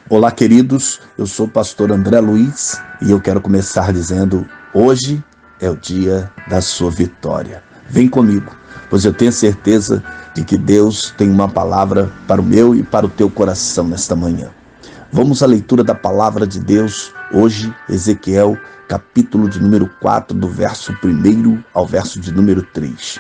Olá, queridos, eu sou o pastor André Luiz e eu quero começar dizendo: hoje é o dia da sua vitória. Vem comigo, pois eu tenho certeza de que Deus tem uma palavra para o meu e para o teu coração nesta manhã. Vamos à leitura da palavra de Deus, hoje, Ezequiel, capítulo de número 4, do verso 1 ao verso de número 3.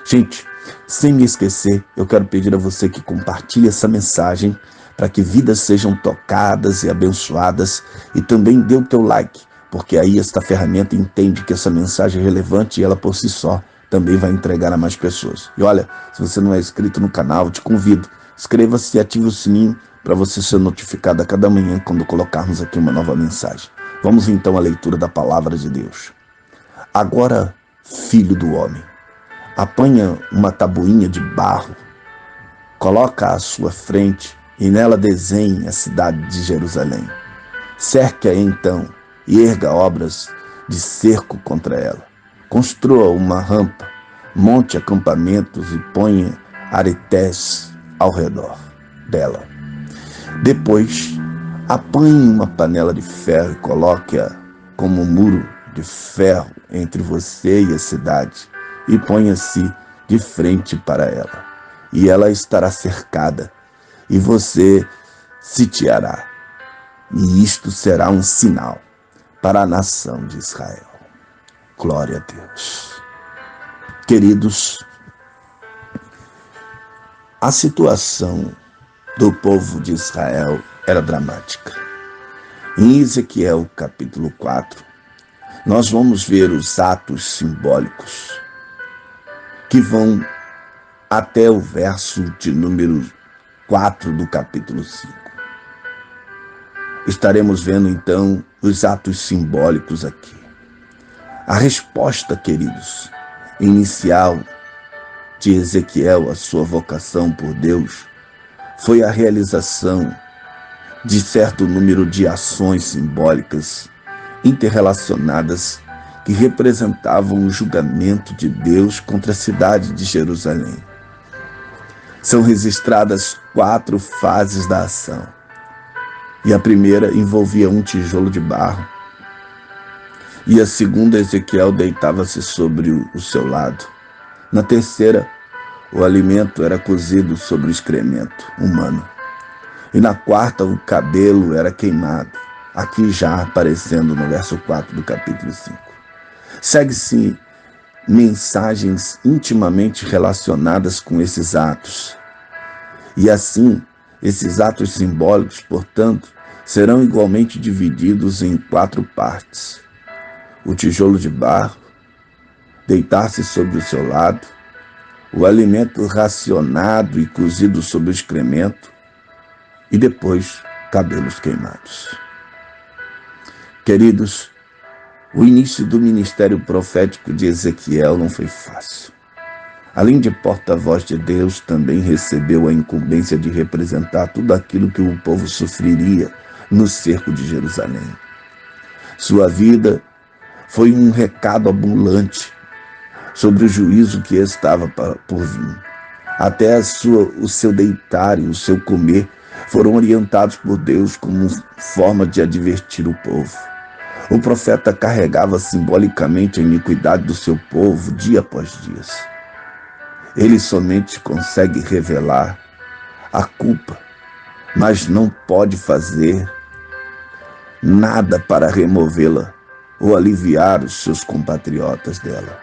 Gente, sem me esquecer, eu quero pedir a você que compartilhe essa mensagem para que vidas sejam tocadas e abençoadas, e também dê o teu like, porque aí esta ferramenta entende que essa mensagem é relevante e ela por si só também vai entregar a mais pessoas. E olha, se você não é inscrito no canal, eu te convido, inscreva-se e ative o sininho para você ser notificado a cada manhã quando colocarmos aqui uma nova mensagem. Vamos então à leitura da palavra de Deus. Agora, filho do homem, apanha uma tabuinha de barro, coloca à sua frente e nela desenhe a cidade de Jerusalém. Cerque-a então e erga obras de cerco contra ela. Construa uma rampa, monte acampamentos e ponha aretés ao redor dela. Depois, apanhe uma panela de ferro e coloque-a como um muro de ferro entre você e a cidade, e ponha-se de frente para ela, e ela estará cercada, e você sitiará, e isto será um sinal para a nação de Israel. Glória a Deus. Queridos, a situação do povo de Israel era dramática. Em Ezequiel capítulo 4, nós vamos ver os atos simbólicos que vão até o verso de número 4 do capítulo 5. Estaremos vendo então os atos simbólicos aqui. A resposta, queridos, inicial de Ezequiel à sua vocação por Deus foi a realização de certo número de ações simbólicas interrelacionadas que representavam o julgamento de Deus contra a cidade de Jerusalém. São registradas 4 fases da ação. E a primeira envolvia um tijolo de barro. E a segunda, Ezequiel deitava-se sobre o seu lado. Na terceira, o alimento era cozido sobre o excremento humano. E na quarta, o cabelo era queimado. Aqui já aparecendo no verso 4 do capítulo 5. Segue-se mensagens intimamente relacionadas com esses atos. E assim, esses atos simbólicos, portanto, serão igualmente divididos em 4 partes. O tijolo de barro, deitar-se sobre o seu lado, o alimento racionado e cozido sobre o excremento, e depois cabelos queimados. Queridos, o início do ministério profético de Ezequiel não foi fácil. Além de porta-voz de Deus, também recebeu a incumbência de representar tudo aquilo que o povo sofreria no cerco de Jerusalém. Sua vida foi um recado ambulante sobre o juízo que estava por vir. Até o seu deitar e o seu comer foram orientados por Deus como forma de advertir o povo. O profeta carregava simbolicamente a iniquidade do seu povo dia após dia. Ele somente consegue revelar a culpa, mas não pode fazer nada para removê-la ou aliviar os seus compatriotas dela.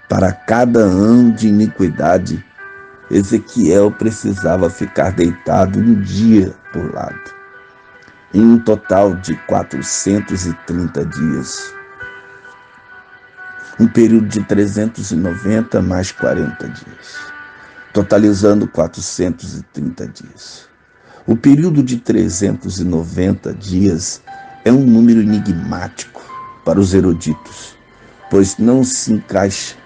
Para cada ano de iniquidade, Ezequiel precisava ficar deitado um dia por lado, em um total de 430 dias. Um período de 390 mais 40 dias, totalizando 430 dias. O período de 390 dias é um número enigmático para os eruditos, pois não se encaixa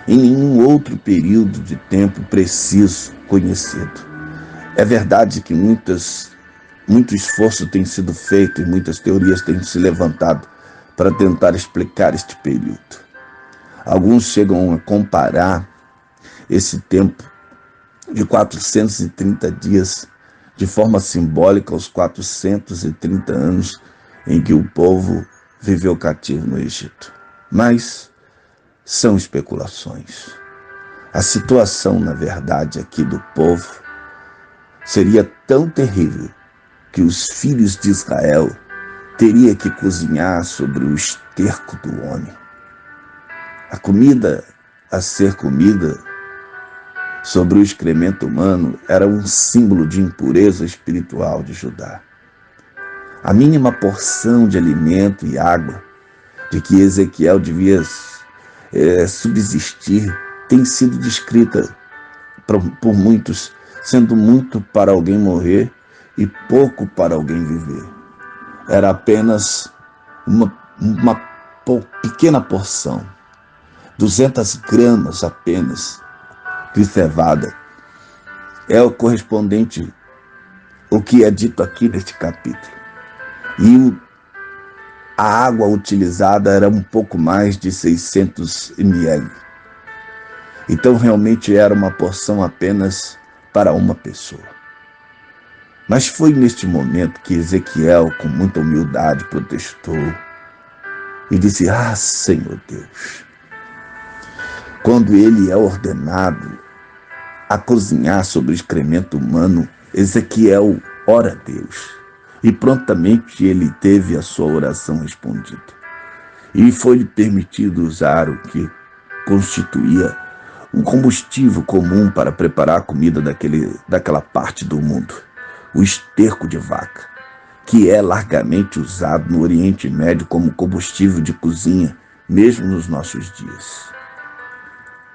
em nenhum outro período de tempo preciso conhecido. É verdade que muito esforço tem sido feito e muitas teorias têm se levantado para tentar explicar este período. Alguns chegam a comparar esse tempo de 430 dias de forma simbólica aos 430 anos em que o povo viveu cativo no Egito. Mas são especulações. A situação, na verdade, aqui do povo seria tão terrível que os filhos de Israel teriam que cozinhar sobre o esterco do homem. A comida a ser comida sobre o excremento humano era um símbolo de impureza espiritual de Judá. A mínima porção de alimento e água de que Ezequiel devia subsistir tem sido descrita por muitos, sendo muito para alguém morrer e pouco para alguém viver. Era apenas uma pequena porção, 200 gramas apenas de cevada. É o correspondente ao que é dito aqui neste capítulo. E a água utilizada era um pouco mais de 600 ml. Então realmente era uma porção apenas para uma pessoa. Mas foi neste momento que Ezequiel, com muita humildade, protestou e disse: Senhor Deus. Quando ele é ordenado a cozinhar sobre o excremento humano, Ezequiel ora a Deus. E prontamente ele teve a sua oração respondida. E foi-lhe permitido usar o que constituía um combustível comum para preparar a comida daquela parte do mundo, o esterco de vaca, que é largamente usado no Oriente Médio como combustível de cozinha, mesmo nos nossos dias.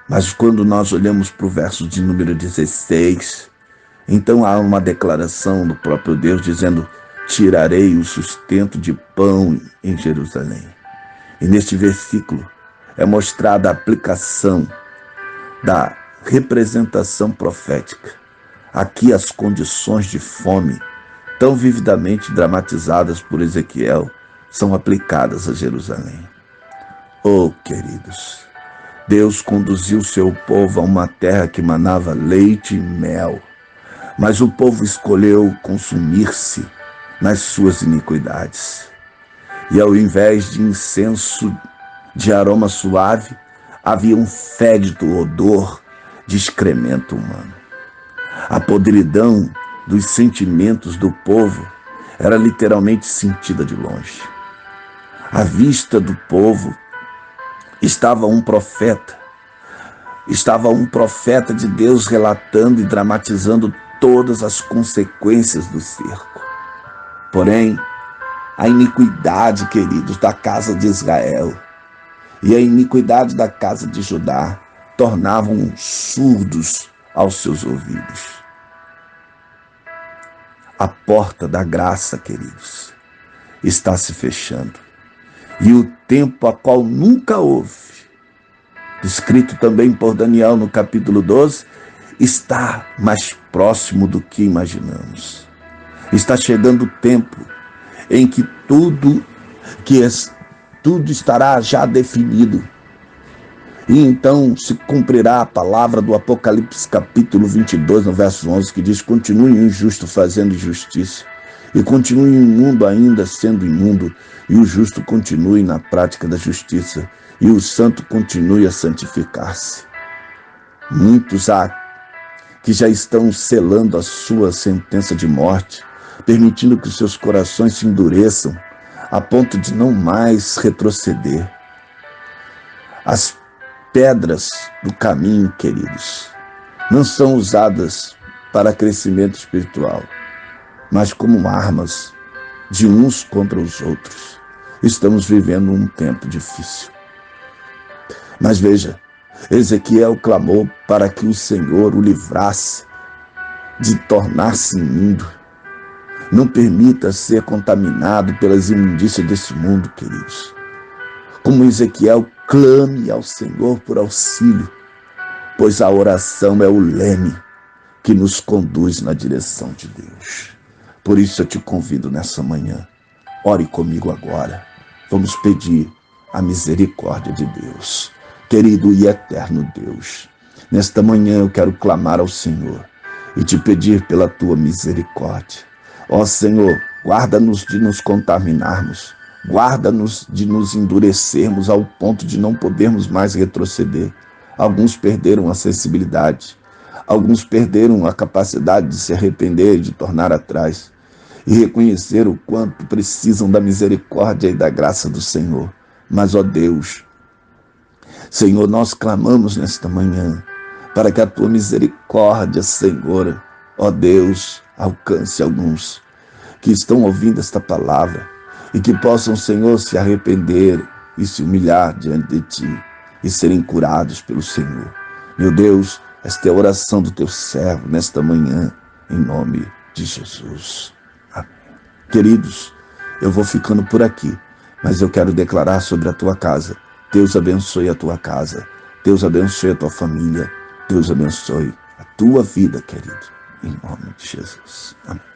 Mas quando nós olhamos para o verso de número 16, então há uma declaração do próprio Deus dizendo: tirarei o sustento de pão em Jerusalém. E neste versículo é mostrada a aplicação da representação profética. Aqui as condições de fome, tão vividamente dramatizadas por Ezequiel, são aplicadas a Jerusalém. Oh, queridos, Deus conduziu seu povo a uma terra que manava leite e mel, mas o povo escolheu consumir-se nas suas iniquidades. E ao invés de incenso de aroma suave, havia um fédido odor de excremento humano. A podridão dos sentimentos do povo era literalmente sentida de longe. À vista do povo estava um profeta de Deus relatando e dramatizando todas as consequências do cerco. Porém, a iniquidade, queridos, da casa de Israel e a iniquidade da casa de Judá tornavam surdos aos seus ouvidos. A porta da graça, queridos, está se fechando. E o tempo a qual nunca houve, descrito também por Daniel no capítulo 12, está mais próximo do que imaginamos. Está chegando o tempo em que tudo estará já definido. E então se cumprirá a palavra do Apocalipse capítulo 22, no verso 11, que diz: continue o injusto fazendo injustiça, e continue o imundo ainda sendo imundo, e o justo continue na prática da justiça, e o santo continue a santificar-se. Muitos há que já estão selando a sua sentença de morte, permitindo que os seus corações se endureçam a ponto de não mais retroceder. As pedras do caminho, queridos, não são usadas para crescimento espiritual, mas como armas de uns contra os outros. Estamos vivendo um tempo difícil. Mas veja, Ezequiel clamou para que o Senhor o livrasse de tornar-se imundo. Não permita ser contaminado pelas imundícias desse mundo, queridos. Como Ezequiel, clame ao Senhor por auxílio, pois a oração é o leme que nos conduz na direção de Deus. Por isso eu te convido nessa manhã, ore comigo agora. Vamos pedir a misericórdia de Deus. Querido e eterno Deus, nesta manhã eu quero clamar ao Senhor e te pedir pela tua misericórdia. Ó Senhor, guarda-nos de nos contaminarmos, guarda-nos de nos endurecermos ao ponto de não podermos mais retroceder. Alguns perderam a sensibilidade, alguns perderam a capacidade de se arrepender e de tornar atrás e reconhecer o quanto precisam da misericórdia e da graça do Senhor. Mas, ó Deus, Senhor, nós clamamos nesta manhã para que a tua misericórdia, Senhor, ó Deus, alcance alguns que estão ouvindo esta palavra e que possam, Senhor, se arrepender e se humilhar diante de ti e serem curados pelo Senhor. Meu Deus, esta é a oração do teu servo nesta manhã, em nome de Jesus. Amém. Queridos, eu vou ficando por aqui, mas eu quero declarar sobre a tua casa. Deus abençoe a tua casa, Deus abençoe a tua família, Deus abençoe a tua vida, querido, em nome de Jesus. Amém.